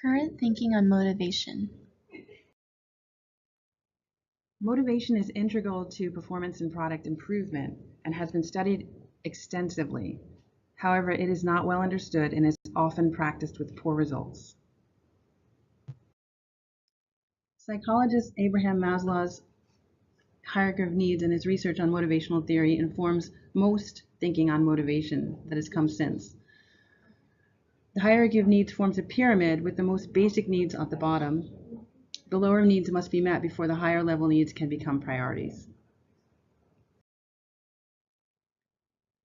Current thinking on motivation. Motivation is integral to performance and product improvement and has been studied extensively. However, it is not well understood and is often practiced with poor results. Psychologist Abraham Maslow's hierarchy of needs and his research on motivational theory informs most thinking on motivation that has come since. The hierarchy of needs forms a pyramid with the most basic needs at the bottom. The lower needs must be met before the higher level needs can become priorities.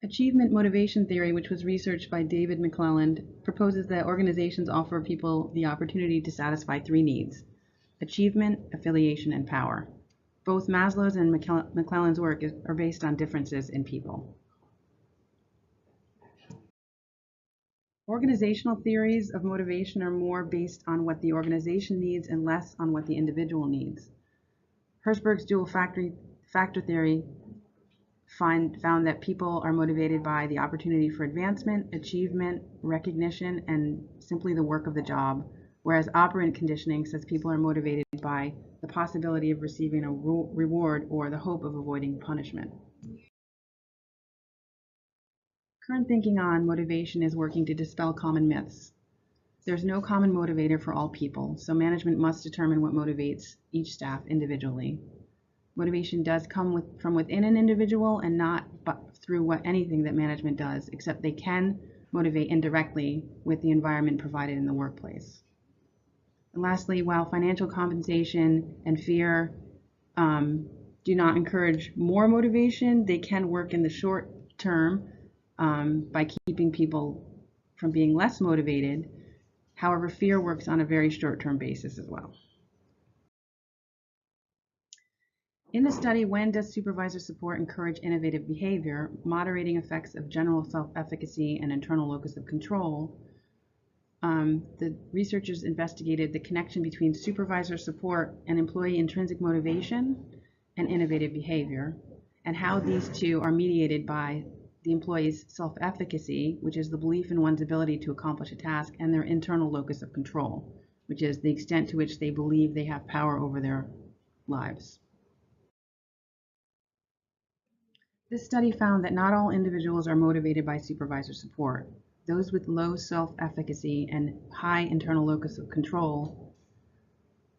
Achievement motivation theory, which was researched by David McClelland, proposes that organizations offer people the opportunity to satisfy three needs: achievement, affiliation, and power. Both Maslow's and McClelland's work are based on differences in people. Organizational theories of motivation are more based on what the organization needs and less on what the individual needs. Herzberg's dual factor theory found that people are motivated by the opportunity for advancement, achievement, recognition, and simply the work of the job, whereas operant conditioning says people are motivated by the possibility of receiving a reward or the hope of avoiding punishment. Current thinking on motivation is working to dispel common myths. There's no common motivator for all people, so management must determine what motivates each staff individually. Motivation does come from within an individual and not through anything that management does, except they can motivate indirectly with the environment provided in the workplace. And lastly, while financial compensation and fear do not encourage more motivation, they can work in the short term by keeping people from being less motivated. However, fear works on a very short-term basis as well. In the study, when does supervisor support encourage innovative behavior, moderating effects of general self-efficacy and internal locus of control, the researchers investigated the connection between supervisor support and employee intrinsic motivation and innovative behavior, and how these two are mediated by the employee's self-efficacy, which is the belief in one's ability to accomplish a task, and their internal locus of control, which is the extent to which they believe they have power over their lives. This study found that not all individuals are motivated by supervisor support. Those with low self-efficacy and high internal locus of control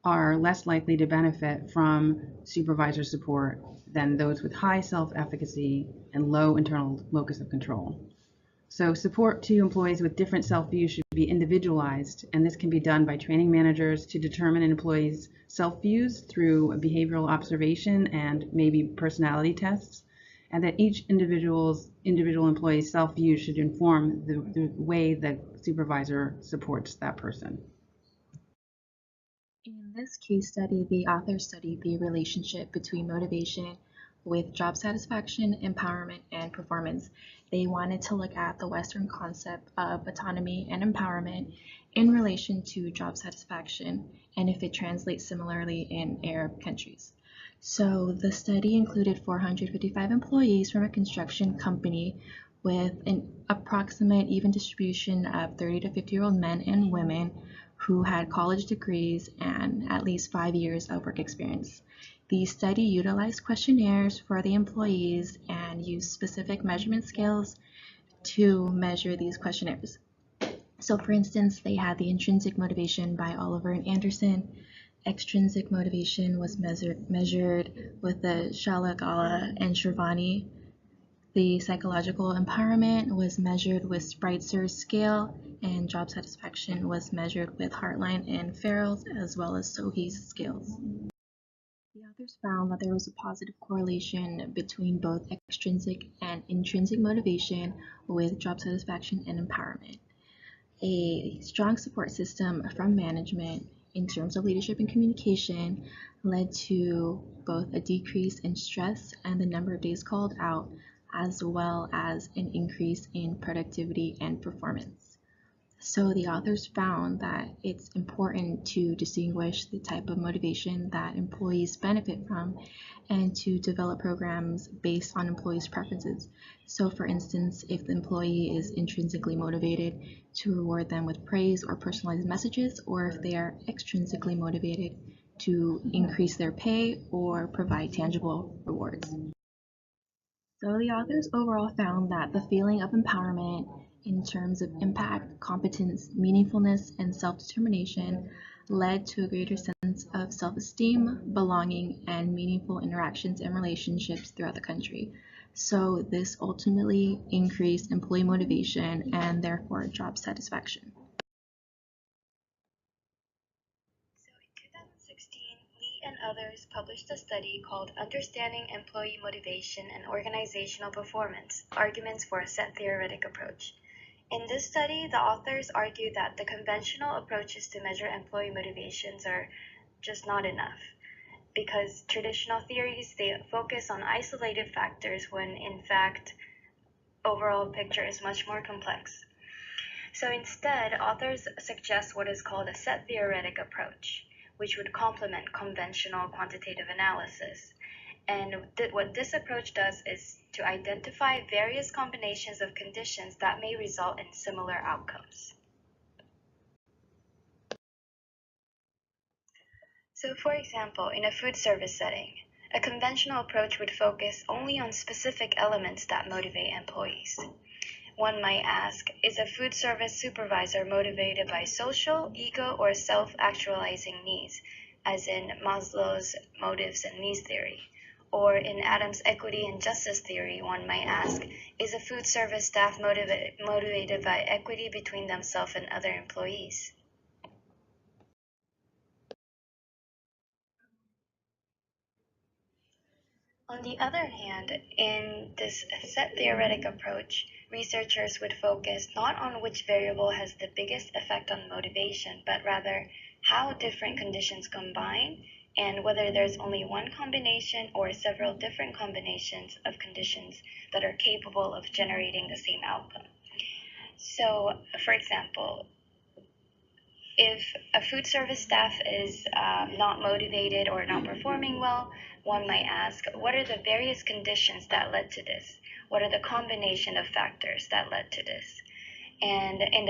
are less likely to benefit from supervisor support than those with high self-efficacy and low internal locus of control. So support to employees with different self-views should be individualized, and this can be done by training managers to determine an employee's self-views through behavioral observation and maybe personality tests, and that each individual employee's self-views should inform the way the supervisor supports that person. In this case study, the author studied the relationship between motivation with job satisfaction, empowerment, and performance. They wanted to look at the Western concept of autonomy and empowerment in relation to job satisfaction and if it translates similarly in Arab countries. So the study included 455 employees from a construction company with an approximate even distribution of 30 to 50-year-old men and women who had college degrees and at least 5 years of work experience. The study utilized questionnaires for the employees and used specific measurement scales to measure these questionnaires. So for instance, they had the intrinsic motivation by Oliver and Anderson. Extrinsic motivation was measured with the Shalagala and Shervani. The psychological empowerment was measured with Spritzer's scale, and job satisfaction was measured with Hartline and Farrell's as well as Sohi's scales. The authors found that there was a positive correlation between both extrinsic and intrinsic motivation with job satisfaction and empowerment. A strong support system from management in terms of leadership and communication led to both a decrease in stress and the number of days called out, as well as an increase in productivity and performance. So the authors found that it's important to distinguish the type of motivation that employees benefit from and to develop programs based on employees' preferences. So for instance, if the employee is intrinsically motivated, to reward them with praise or personalized messages, or if they are extrinsically motivated, to increase their pay or provide tangible rewards. So the authors overall found that the feeling of empowerment in terms of impact, competence, meaningfulness, and self-determination led to a greater sense of self-esteem, belonging, and meaningful interactions and relationships throughout the country. So this ultimately increased employee motivation and therefore job satisfaction. So in 2016, Lee and others published a study called Understanding Employee Motivation and Organizational Performance: Arguments for a Set Theoretic Approach. In this study, the authors argue that the conventional approaches to measure employee motivations are just not enough, because traditional theories, they focus on isolated factors when in fact overall picture is much more complex. So instead, authors suggest what is called a set theoretic approach, which would complement conventional quantitative analysis. And what this approach does is to identify various combinations of conditions that may result in similar outcomes. So for example, in a food service setting, a conventional approach would focus only on specific elements that motivate employees. One might ask, is a food service supervisor motivated by social, ego, or self-actualizing needs, as in Maslow's motives and needs theory? Or in Adams' equity and justice theory, one might ask, is a food service staff motivated by equity between themselves and other employees? On the other hand, in this set theoretic approach, researchers would focus not on which variable has the biggest effect on motivation, but rather how different conditions combine and whether there's only one combination or several different combinations of conditions that are capable of generating the same outcome. So, for example, if a food service staff is not motivated or not performing well, one might ask, what are the various conditions that led to this? What are the combination of factors that led to this? And in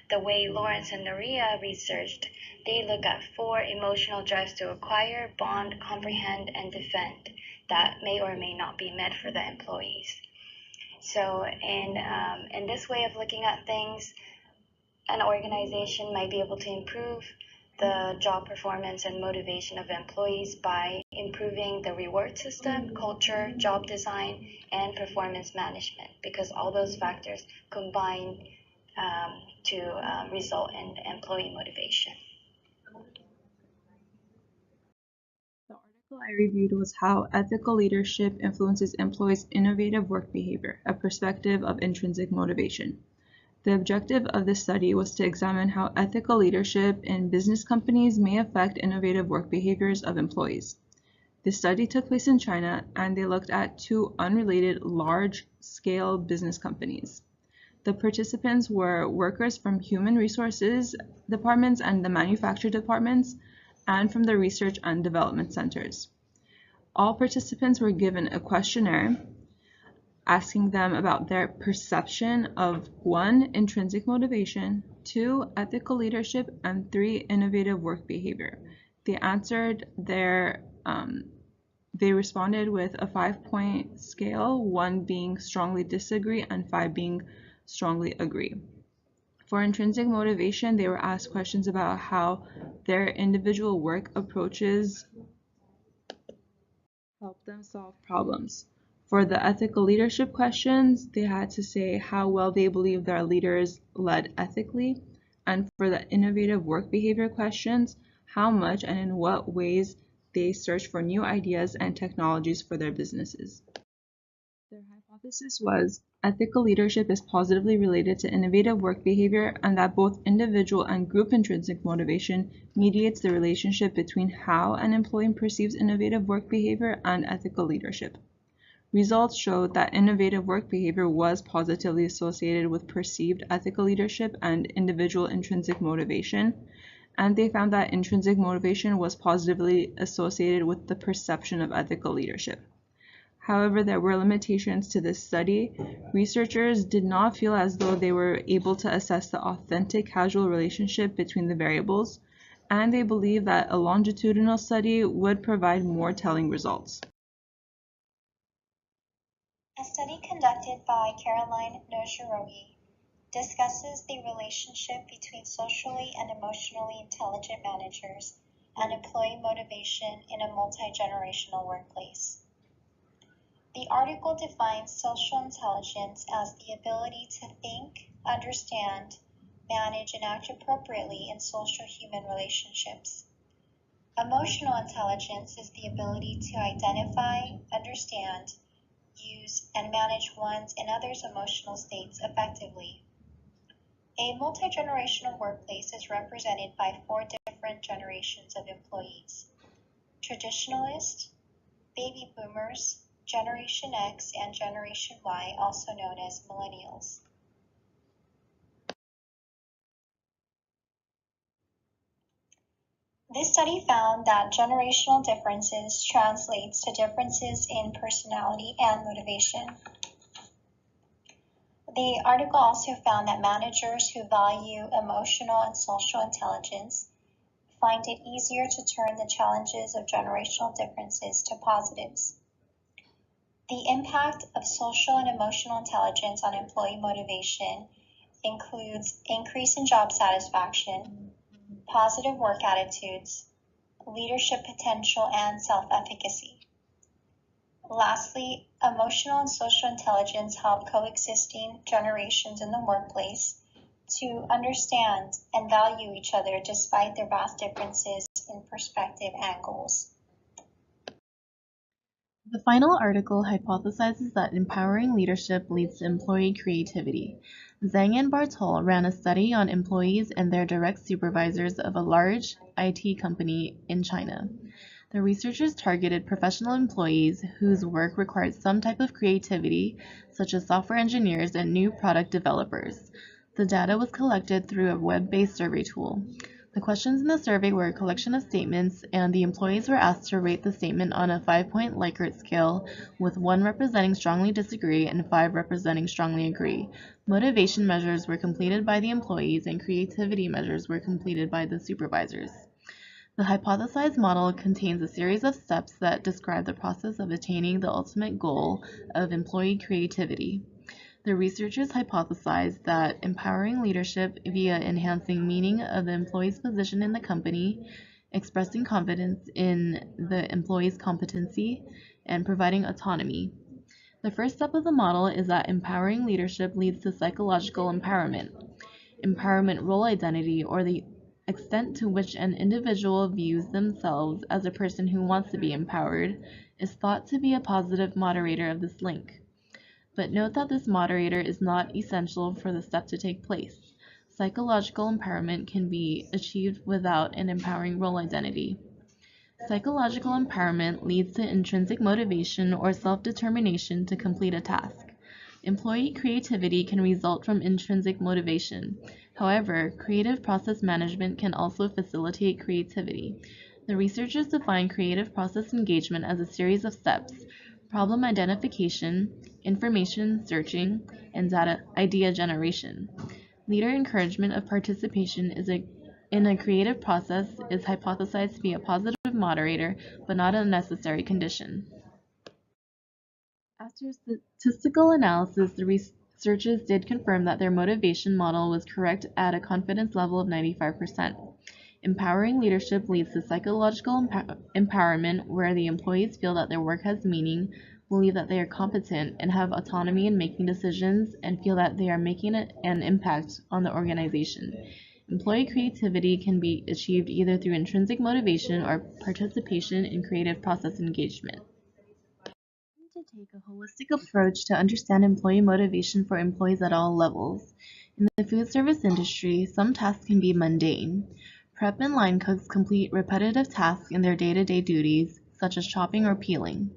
the way Lawrence and Noria researched, they look at 4 emotional drives to acquire, bond, comprehend, and defend that may or may not be met for the employees. So in this way of looking at things, an organization might be able to improve the job performance and motivation of employees by improving the reward system, culture, job design, and performance management, because all those factors combine to result in employee motivation. The article I reviewed was How Ethical Leadership Influences Employees' Innovative Work Behavior, a Perspective of Intrinsic Motivation. The objective of this study was to examine how ethical leadership in business companies may affect innovative work behaviors of employees. The study took place in China, and they looked at 2 unrelated large-scale business companies. The participants were workers from human resources departments and the manufacturing departments, and from the research and development centers. All participants were given a questionnaire asking them about their perception of 1, intrinsic motivation, 2, ethical leadership, and 3, innovative work behavior. They answered they responded with a 5-point scale, 1 being strongly disagree and 5 being strongly agree. For intrinsic motivation, they were asked questions about how their individual work approaches help them solve problems. For the ethical leadership questions, they had to say how well they believe their leaders led ethically. And for the innovative work behavior questions, how much and in what ways they search for new ideas and technologies for their businesses. Their hypothesis was ethical leadership is positively related to innovative work behavior, and that both individual and group intrinsic motivation mediates the relationship between how an employee perceives innovative work behavior and ethical leadership. Results showed that innovative work behavior was positively associated with perceived ethical leadership and individual intrinsic motivation, and they found that intrinsic motivation was positively associated with the perception of ethical leadership. However, there were limitations to this study. Researchers did not feel as though they were able to assess the authentic causal relationship between the variables, and they believe that a longitudinal study would provide more telling results. A study conducted by Caroline Nojirogi discusses the relationship between socially and emotionally intelligent managers and employee motivation in a multi-generational workplace. The article defines social intelligence as the ability to think, understand, manage, and act appropriately in social human relationships. Emotional intelligence is the ability to identify, understand, use, and manage one's and others' emotional states effectively. A multi-generational workplace is represented by 4 different generations of employees: traditionalist, baby boomers, Generation X, and Generation Y, also known as millennials. This study found that generational differences translates to differences in personality and motivation. The article also found that managers who value emotional and social intelligence find it easier to turn the challenges of generational differences to positives. The impact of social and emotional intelligence on employee motivation includes increase in job satisfaction, positive work attitudes, leadership potential, and self-efficacy. Lastly, emotional and social intelligence help coexisting generations in the workplace to understand and value each other despite their vast differences in perspective and goals. The final article hypothesizes that empowering leadership leads to employee creativity. Zhang and Bartol ran a study on employees and their direct supervisors of a large IT company in China. The researchers targeted professional employees whose work required some type of creativity, such as software engineers and new product developers. The data was collected through a web-based survey tool. The questions in the survey were a collection of statements, and the employees were asked to rate the statement on a 5-point Likert scale, with 1 representing strongly disagree and 5 representing strongly agree. Motivation measures were completed by the employees, and creativity measures were completed by the supervisors. The hypothesized model contains a series of steps that describe the process of attaining the ultimate goal of employee creativity. The researchers hypothesized that empowering leadership via enhancing meaning of the employee's position in the company, expressing confidence in the employee's competency, and providing autonomy. The first step of the model is that empowering leadership leads to psychological empowerment. Empowerment role identity, or the extent to which an individual views themselves as a person who wants to be empowered, is thought to be a positive moderator of this link. But note that this moderator is not essential for the step to take place. Psychological empowerment can be achieved without an empowering role identity. Psychological empowerment leads to intrinsic motivation or self-determination to complete a task. Employee creativity can result from intrinsic motivation. However, creative process management can also facilitate creativity. The researchers define creative process engagement as a series of steps: problem identification, information searching, and idea generation. Leader encouragement of participation in a creative process is hypothesized to be a positive moderator, but not a necessary condition. After statistical analysis, the researchers did confirm that their motivation model was correct at a confidence level of 95%. Empowering leadership leads to psychological empowerment, where the employees feel that their work has meaning, believe that they are competent, and have autonomy in making decisions, and feel that they are making an impact on the organization. Employee creativity can be achieved either through intrinsic motivation or participation in creative process engagement. To take a holistic approach to understand employee motivation for employees at all levels. In the food service industry, some tasks can be mundane. Prep and line cooks complete repetitive tasks in their day-to-day duties, such as chopping or peeling.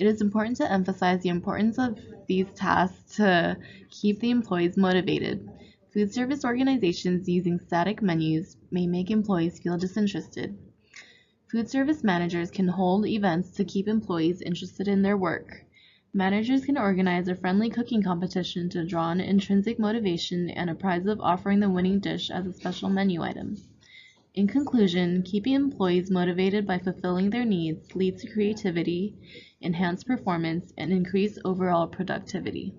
It is important to emphasize the importance of these tasks to keep the employees motivated. Food service organizations using static menus may make employees feel disinterested. Food service managers can hold events to keep employees interested in their work. Managers can organize a friendly cooking competition to draw on intrinsic motivation and a prize of offering the winning dish as a special menu item. In conclusion, keeping employees motivated by fulfilling their needs leads to creativity, enhanced performance, and increased overall productivity.